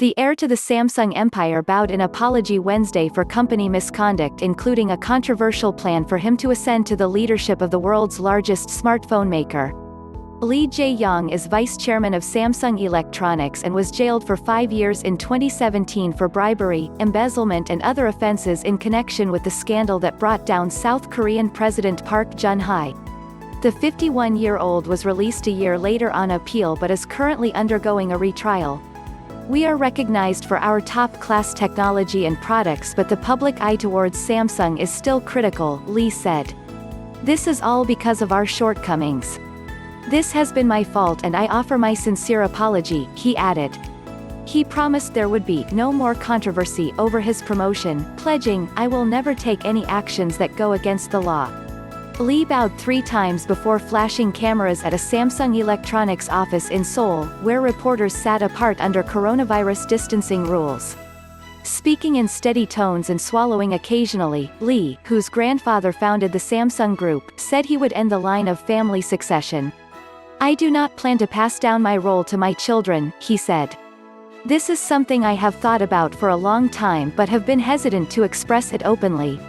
The heir to the Samsung empire bowed in apology Wednesday for company misconduct, including a controversial plan for him to ascend to the leadership of the world's largest smartphone maker. Lee Jae-yong is vice chairman of Samsung Electronics and was jailed for 5 years in 2017 for bribery, embezzlement and other offenses in connection with the scandal that brought down South Korean President Park Geun-hye. The 51-year-old was released a year later on appeal but is currently undergoing a retrial. "We are recognized for our top-class technology and products, but the public eye towards Samsung is still critical," Lee said. "This is all because of our shortcomings. This has been my fault and I offer my sincere apology," he added. He promised there would be no more controversy over his promotion, pledging, "I will never take any actions that go against the law." Lee bowed 3 times before flashing cameras at a Samsung Electronics office in Seoul, where reporters sat apart under coronavirus distancing rules. Speaking in steady tones and swallowing occasionally, Lee, whose grandfather founded the Samsung Group, said he would end the line of family succession. "I do not plan to pass down my role to my children," he said. "This is something I have thought about for a long time but have been hesitant to express it openly."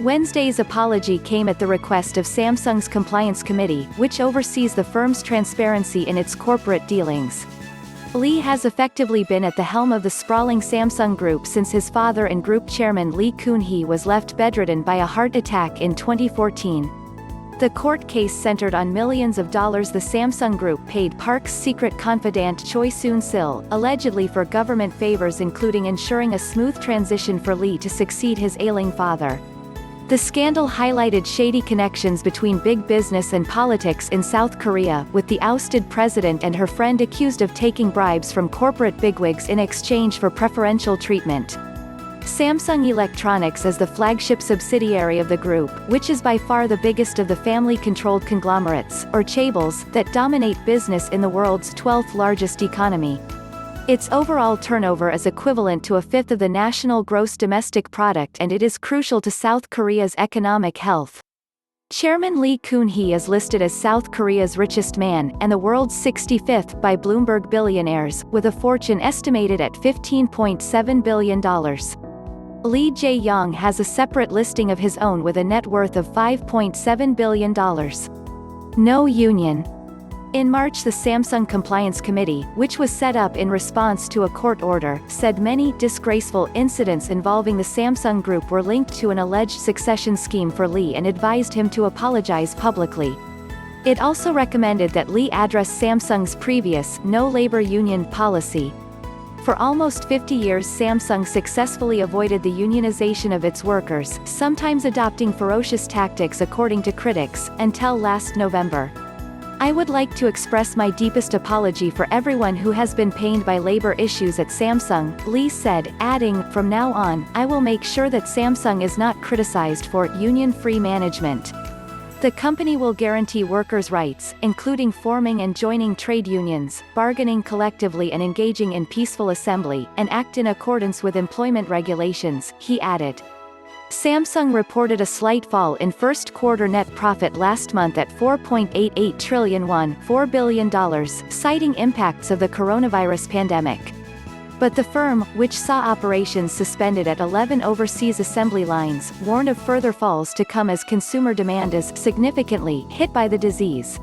Wednesday's apology came at the request of Samsung's Compliance Committee, which oversees the firm's transparency in its corporate dealings. Lee has effectively been at the helm of the sprawling Samsung Group since his father and group chairman Lee Kun-hee was left bedridden by a heart attack in 2014. The court case centered on millions of dollars the Samsung Group paid Park's secret confidant Choi Soon-sil, allegedly for government favors including ensuring a smooth transition for Lee to succeed his ailing father. The scandal highlighted shady connections between big business and politics in South Korea, with the ousted president and her friend accused of taking bribes from corporate bigwigs in exchange for preferential treatment. Samsung Electronics is the flagship subsidiary of the group, which is by far the biggest of the family-controlled conglomerates, or chaebols, that dominate business in the world's 12th largest economy. Its overall turnover is equivalent to a fifth of the national gross domestic product and it is crucial to South Korea's economic health. Chairman Lee Kun-hee is listed as South Korea's richest man, and the world's 65th by Bloomberg billionaires, with a fortune estimated at $15.7 billion. Lee Jae-yong has a separate listing of his own with a net worth of $5.7 billion. No union. In March, the Samsung Compliance Committee, which was set up in response to a court order, said many disgraceful incidents involving the Samsung Group were linked to an alleged succession scheme for Lee and advised him to apologize publicly. It also recommended that Lee address Samsung's previous no labor union policy. For almost 50 years, Samsung successfully avoided the unionization of its workers, sometimes adopting ferocious tactics according to critics, until last November. "I would like to express my deepest apology for everyone who has been pained by labor issues at Samsung," Lee said, adding, "From now on, I will make sure that Samsung is not criticized for union-free management." The company will guarantee workers' rights, including forming and joining trade unions, bargaining collectively and engaging in peaceful assembly, and act in accordance with employment regulations, he added. Samsung reported a slight fall in first-quarter net profit last month at 4.88 trillion won, $4 billion, citing impacts of the coronavirus pandemic. But the firm, which saw operations suspended at 11 overseas assembly lines, warned of further falls to come as consumer demand is significantly hit by the disease.